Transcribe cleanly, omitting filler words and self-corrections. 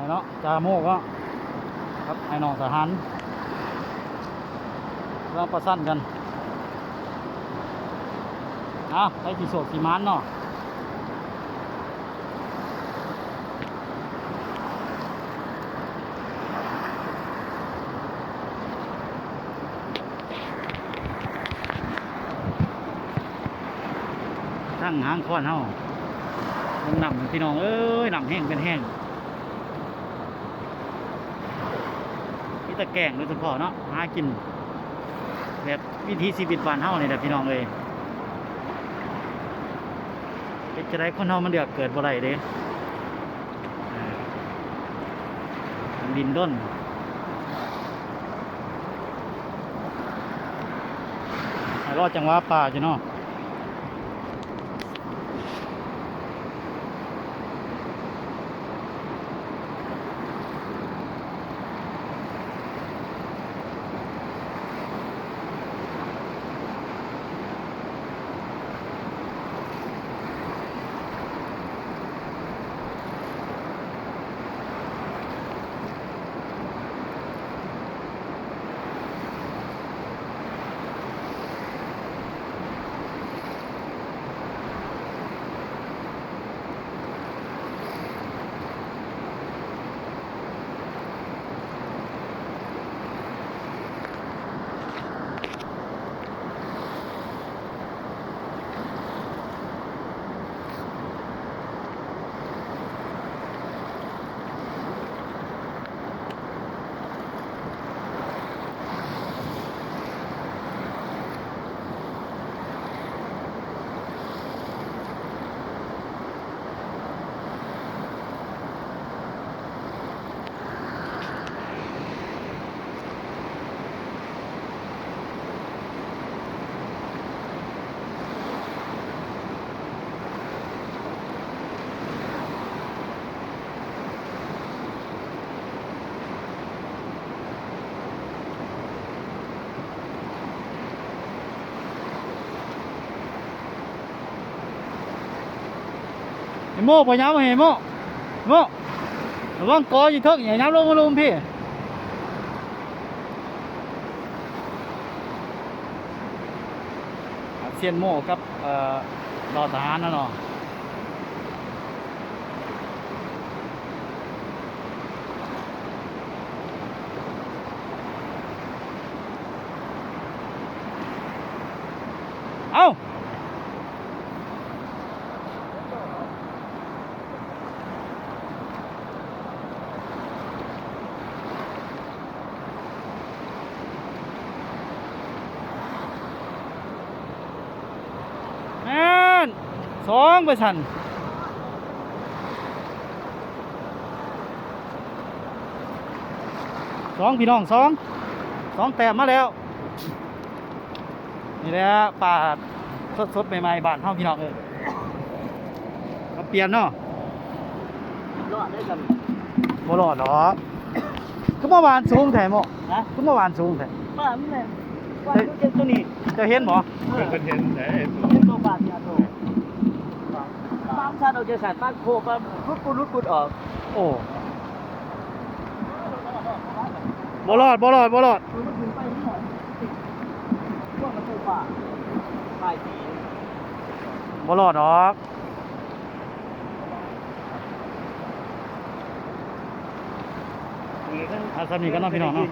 เนาะจาโมกก็ครับไอ้น้องทหารเราประสานกันไปที่โศกสีมันเนาะทั้งหางค้อนเฮาลงนำพี่น้องเอ้ยนำแห้งเป็นแห้งมีตะแกรงโดยเฉพาะเนาะหากินแบบวิธีชีวิตบ้านเฮานี่แหละพี่น้องเลยเป็นจะได้คนเฮามันเดือดเกิดบ่ได้เด้ดินด้นรอดจังหวะป่าจ้ะเนาะไอ้โม่พยายามไอ้โม่ระวังกออยู่เถอะอย่าย้ำลงมาลุมพี่เซียนโม่กับรอทหารนั่นเนาะเอ้าสองไปสั่นสองพี่น้องสองแต้มมาแล้วนี่แหละป่าสดๆใหม่ๆบ้านเฮาพี่น้องมาเปลี่ยนเนาะรอดได้กันบ่รอดหรอกคือเมื่อวานสูงแท้หมอนะคือเมื่อวานสูงแท้บ้านมันแหละว่าตัวนี้จะเห็นบ่เป็นเห็นไหนตัวบาทเนี่ยโตบางชาติเราจะใส่บ้านโคบ้านรุดออกโอ้บ่รอดบ่รอดหรอกอาสามีกันเนาะพี่น้องเนาะ